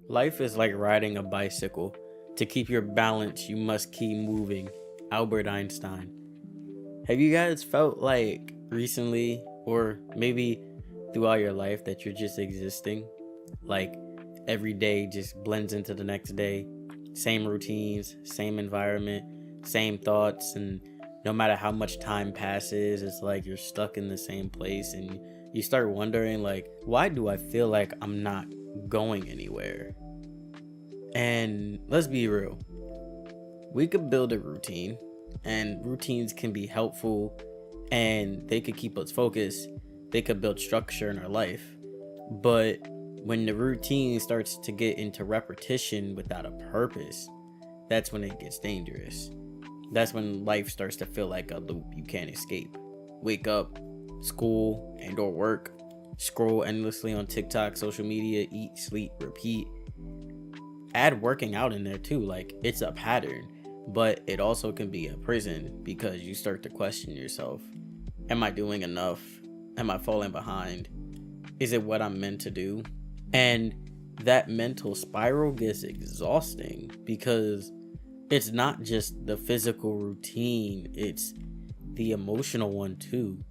Life is like riding a bicycle. To keep your balance, you must keep moving. Albert Einstein. Have you guys felt like recently, or maybe throughout your life, that you're just existing? Like every day just blends into the next day. Same routines, same environment, same thoughts, and no matter how much time passes, it's like you're stuck in the same place and you start wondering like, why do I feel like I'm not going anywhere? And let's be real, we could build a routine, and routines can be helpful and they could keep us focused. They could build structure in our life. But when the routine starts to get into repetition without a purpose, that's when it gets dangerous. That's when life starts to feel like a loop you can't escape. Wake up, school and or work, scroll endlessly on TikTok, social media, eat, sleep, repeat. Add working out in there too, like it's a pattern, but it also can be a prison because you start to question yourself. Am I doing enough? Am I falling behind? Is it what I'm meant to do? And that mental spiral gets exhausting because it's not just the physical routine, it's the emotional one too.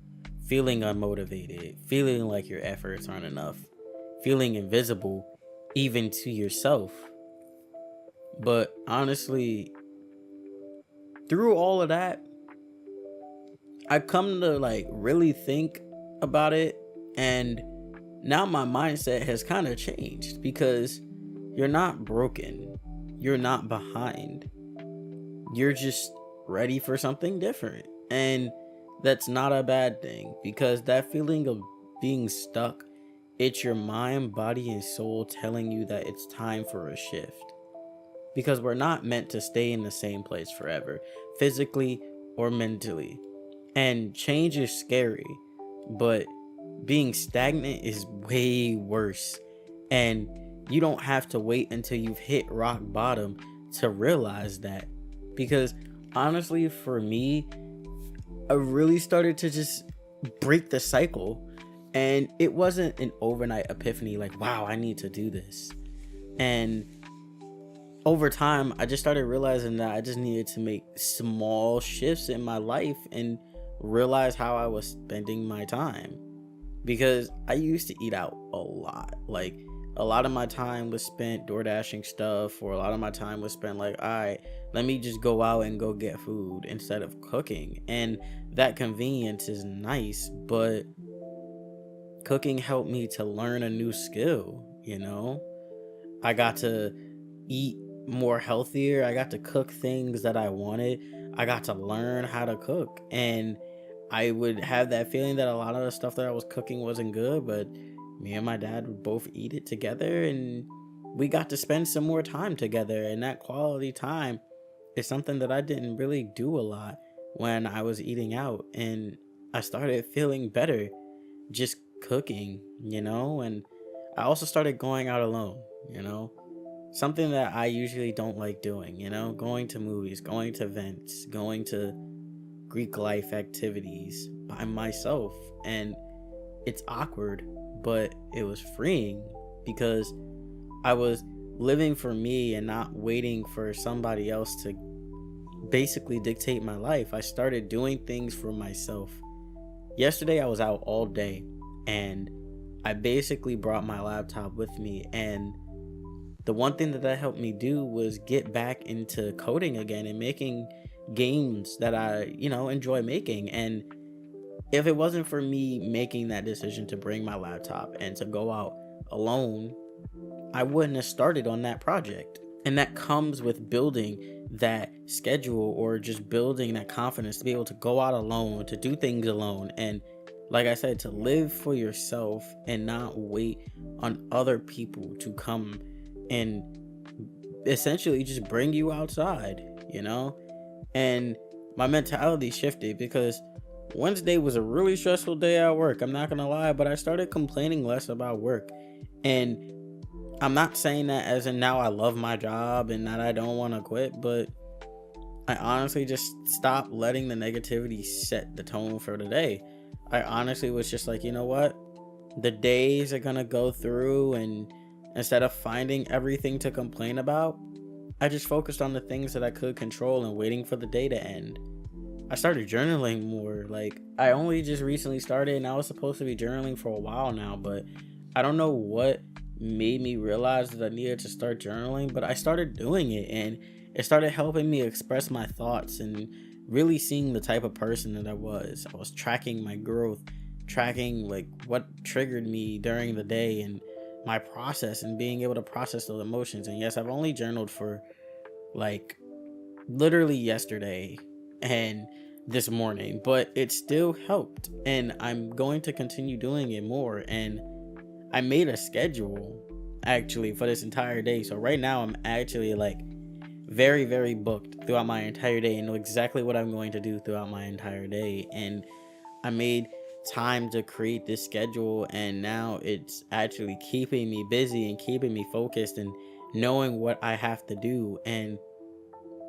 Feeling unmotivated, feeling like your efforts aren't enough, feeling invisible even to yourself. But honestly, through all of that, I come to like really think about it, and now my mindset has kind of changed because you're not broken, you're not behind, you're just ready for something different. And that's not a bad thing because that feeling of being stuck, it's your mind, body, and soul telling you that it's time for a shift. Because we're not meant to stay in the same place forever, physically or mentally. And change is scary, but being stagnant is way worse. And you don't have to wait until you've hit rock bottom to realize that. Because honestly, for me, I really started to just break the cycle. And it wasn't an overnight epiphany like, wow, I need to do this. And over time, I just started realizing that I just needed to make small shifts in my life and realize how I was spending my time. Because I used to eat out a lot. Like, a lot of my time was spent door dashing stuff, or a lot of my time was spent like, all right, let me just go out and go get food instead of cooking. And that convenience is nice, but cooking helped me to learn a new skill, you know? I got to eat more healthier. I got to cook things that I wanted. I got to learn how to cook. And I would have that feeling that a lot of the stuff that I was cooking wasn't good, but me and my dad would both eat it together and we got to spend some more time together. And that quality time is something that I didn't really do a lot when I was eating out. And I started feeling better just cooking, you know? And I also started going out alone, you know? Something that I usually don't like doing, you know, going to movies, going to events, going to Greek life activities by myself. And it's awkward, but it was freeing because I was living for me and not waiting for somebody else to basically dictate my life. I started doing things for myself. Yesterday, I was out all day and I basically brought my laptop with me, and the one thing that helped me do was get back into coding again and making games that I, enjoy making. And if it wasn't for me making that decision to bring my laptop and to go out alone, I wouldn't have started on that project. And that comes with building that schedule or just building that confidence to be able to go out alone, to do things alone. And like I said, to live for yourself and not wait on other people to come and essentially just bring you outside, you know? And my mentality shifted because Wednesday was a really stressful day at work. I'm not gonna lie, but I started complaining less about work. And I'm not saying that as in now I love my job and that I don't want to quit, but I honestly just stopped letting the negativity set the tone for the day. I honestly was just like, you know what? The days are gonna go through and Instead of finding everything to complain about, I just focused on the things that I could control and waiting for the day to end. I started journaling more. Like, I only just recently started, and I was supposed to be journaling for a while now, but I don't know what made me realize that I needed to start journaling, but I started doing it, and it started helping me express my thoughts and really seeing the type of person that I was. I was tracking my growth, tracking like what triggered me during the day and my process, and being able to process those emotions. And yes, I've only journaled for like literally yesterday and this morning, but it still helped, and I'm going to continue doing it more. And I made a schedule actually for this entire day, so right now I'm actually like very, very booked throughout my entire day and know exactly what I'm going to do throughout my entire day. And I made time to create this schedule, and now it's actually keeping me busy and keeping me focused and knowing what I have to do. And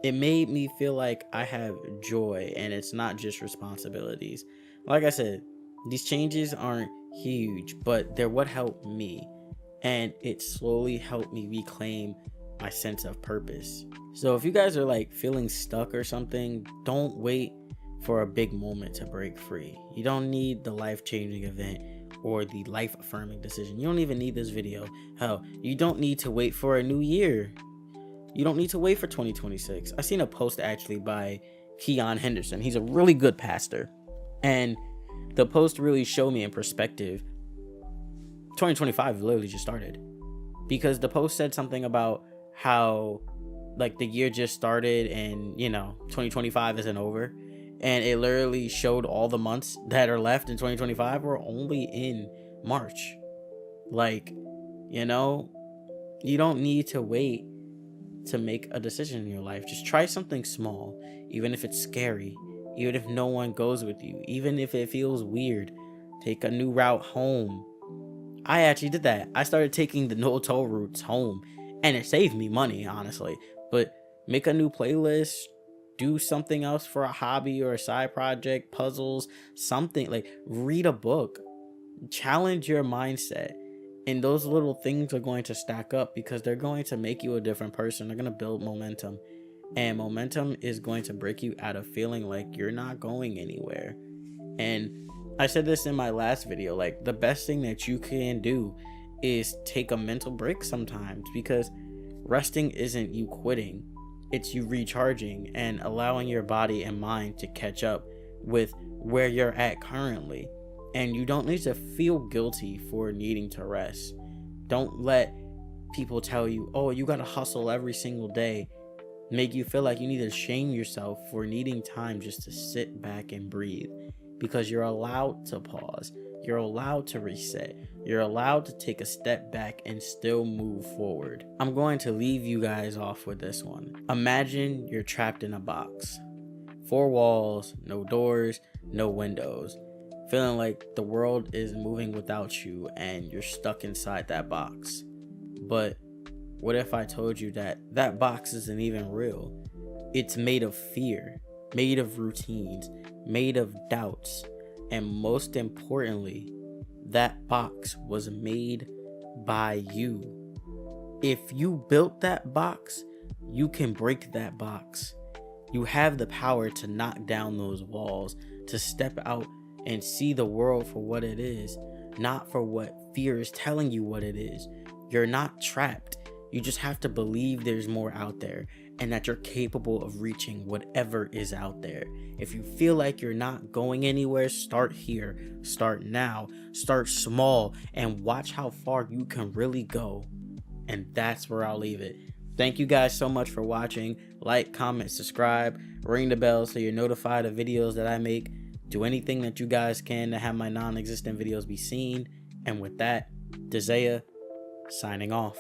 it made me feel like I have joy and it's not just responsibilities. Like I said, these changes aren't huge, but they're what helped me, and it slowly helped me reclaim my sense of purpose. So if you guys are like feeling stuck or something, don't wait for a big moment to break free. You don't need the life-changing event or the life-affirming decision. You don't even need this video. Hell, you don't need to wait for a new year. You don't need to wait for 2026. I seen a post actually by Keon Henderson. He's a really good pastor, and the post really showed me in perspective 2025 literally just started, because the post said something about how like the year just started and 2025 isn't over, and it literally showed all the months that are left in 2025 were only in March. Like, you don't need to wait to make a decision in your life. Just try something small, even if it's scary, even if no one goes with you, even if it feels weird. Take a new route home. I actually did that. I started taking the no toll routes home, and it saved me money, honestly. But make a new playlist, do something else for a hobby or a side project, puzzles, something. Like, read a book, challenge your mindset. And those little things are going to stack up, because they're going to make you a different person. They're going to build momentum, and momentum is going to break you out of feeling like you're not going anywhere. And I said this in my last video, like, the best thing that you can do is take a mental break sometimes, because resting isn't you quitting, it's you recharging and allowing your body and mind to catch up with where you're at currently. And you don't need to feel guilty for needing to rest. Don't let people tell you, oh, you gotta hustle every single day, make you feel like you need to shame yourself for needing time just to sit back and breathe. Because you're allowed to pause, you're allowed to reset, you're allowed to take a step back and still move forward. I'm going to leave you guys off with this one. Imagine you're trapped in a box. 4 walls, no doors, no windows. Feeling like the world is moving without you and you're stuck inside that box. But what if I told you that that box isn't even real? It's made of fear, made of routines, made of doubts, and most importantly, that box was made by you. If you built that box, you can break that box. You have the power to knock down those walls, to step out and see the world for what it is, not for what fear is telling you what it is. You're not trapped. You just have to believe there's more out there, and that you're capable of reaching whatever is out there. If you feel like you're not going anywhere, start here, start now, start small, and watch how far you can really go. And that's where I'll leave it. Thank you guys so much for watching. Like, comment, subscribe, ring the bell so you're notified of videos that I make. Do anything that you guys can to have my non-existent videos be seen. And with that, Desea signing off.